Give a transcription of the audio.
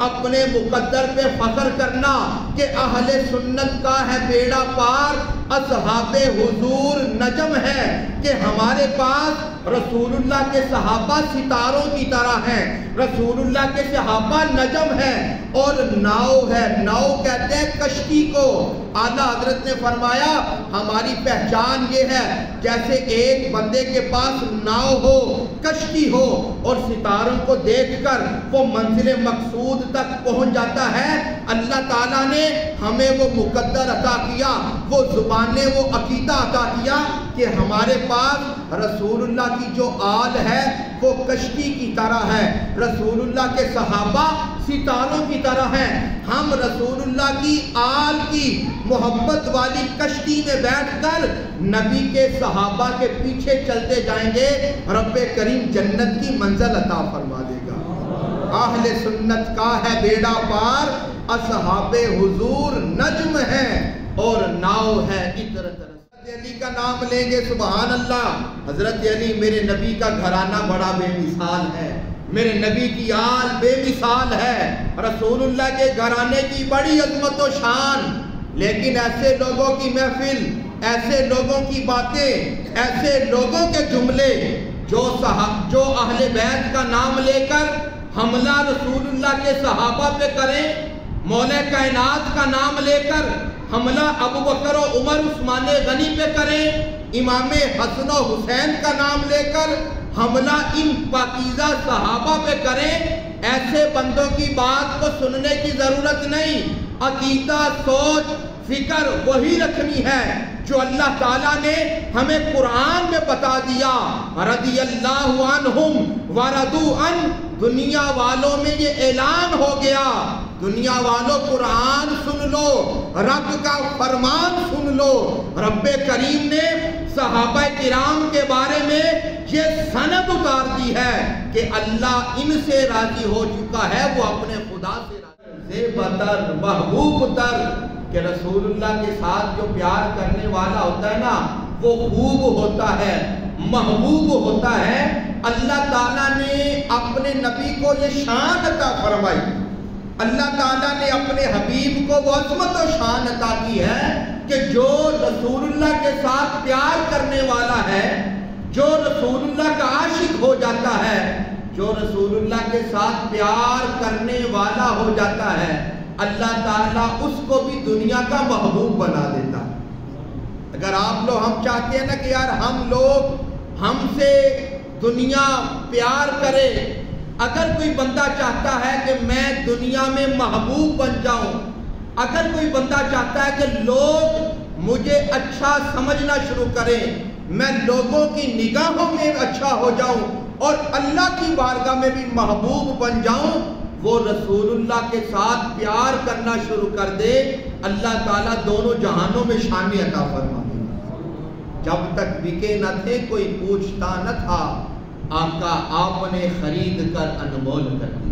اپنے مقدر پہ فخر کرنا کہ اہل سنت کا ہے بیڑا پار، اصحاب حضور نجم ہے کہ ہمارے پاس رسول اللہ کے صحابہ ستاروں کی طرح ہیں، رسول اللہ کے صحابہ نجم ہیں، اور ناؤ ہے، ناؤ کہتے ہیں کشتی کو۔ اعلیٰ حضرت نے فرمایا ہماری پہچان یہ ہے جیسے ایک بندے کے پاس ناؤ ہو، کشتی ہو، اور ستاروں کو دیکھ کر وہ منزل مقصود تک پہنچ جاتا ہے۔ اللہ تعالیٰ نے ہمیں وہ مقدر عطا کیا، وہ زبانیں، وہ عقیدہ عطا کیا کہ ہمارے پاس رسول اللہ کی جو آل ہے وہ کشتی کی طرح ہے، رسول اللہ کے صحابہ ستاروں کی طرح ہیں۔ ہم رسول اللہ کی آل کی محبت والی کشتی میں بیٹھ کر نبی کے صحابہ کے پیچھے چلتے جائیں گے، رب کریم جنت کی منزل عطا فرما دے گا۔ اہل سنت کا ہے بیڑا پار، اصحاب حضور نجم ہیں اور ناؤ ہے عطرت۔ حضرت علی کا نام لیں گے، سبحان اللہ۔ حضرت علی میرے نبی کا گھرانہ بڑا بے مثال ہے، میرے نبی کی آل بے مثال ہے، رسول اللہ کے گھرانے کی بڑی عظمت و شان، لیکن ایسے لوگوں کی محفل، ایسے لوگوں کی باتیں، ایسے لوگوں کے جملے جو اہل بیت کا نام لے کر حملہ رسول اللہ کے صحابہ پہ کریں، مولا کائنات کا نام لے کر حملہ ابو بکر و عمر عثمان غنی پہ کریں، امام حسن و حسین کا نام لے کر حملہ ان پاکیزہ صحابہ پہ کریں، ایسے بندوں کی بات کو سننے کی ضرورت نہیں۔ عقیدہ، سوچ، فکر وہی رکھنی ہے جو اللہ تعالیٰ نے ہمیں قرآن میں بتا دیا۔ رضی اللہ عنہم ورضوا عنہ، دنیا والوں میں یہ اعلان ہو گیا، دنیا والوں قرآن سن لو، رب کا فرمان سن لو۔ رب کریم نے صحابہ کرام کے بارے میں یہ سند اتار دی ہے کہ اللہ ان سے راضی ہو چکا ہے، وہ اپنے خدا سے زیبتر محبوب تر، کہ رسول اللہ کے ساتھ جو پیار کرنے والا ہوتا ہے نا وہ خوب ہوتا ہے، محبوب ہوتا ہے۔ اللہ تعالیٰ نے اپنے نبی کو یہ شان عطا فرمائی، اللہ تعالیٰ نے اپنے حبیب کو وہ عظمت و شان عطا کی ہے کہ جو رسول اللہ کے ساتھ پیار کرنے والا ہے، جو رسول اللہ کا عاشق ہو جاتا ہے، جو رسول اللہ کے ساتھ پیار کرنے والا ہو جاتا ہے، اللہ تعالیٰ اس کو بھی دنیا کا محبوب بنا دیتا۔ اگر آپ لوگ، ہم چاہتے ہیں نا کہ یار ہم لوگ، ہم سے دنیا پیار کرے، اگر کوئی بندہ چاہتا ہے کہ میں دنیا میں محبوب بن جاؤں، اگر کوئی بندہ چاہتا ہے کہ لوگ مجھے اچھا سمجھنا شروع کریں، میں لوگوں کی نگاہوں میں اچھا ہو جاؤں اور اللہ کی بارگاہ میں بھی محبوب بن جاؤں، وہ رسول اللہ کے ساتھ پیار کرنا شروع کر دے، اللہ تعالیٰ دونوں جہانوں میں شانی عطا فرما دے۔ جب تک بکے نہ تھے کوئی پوچھتا نہ تھا، آقا آپ نے خرید کر انمول کر دیا۔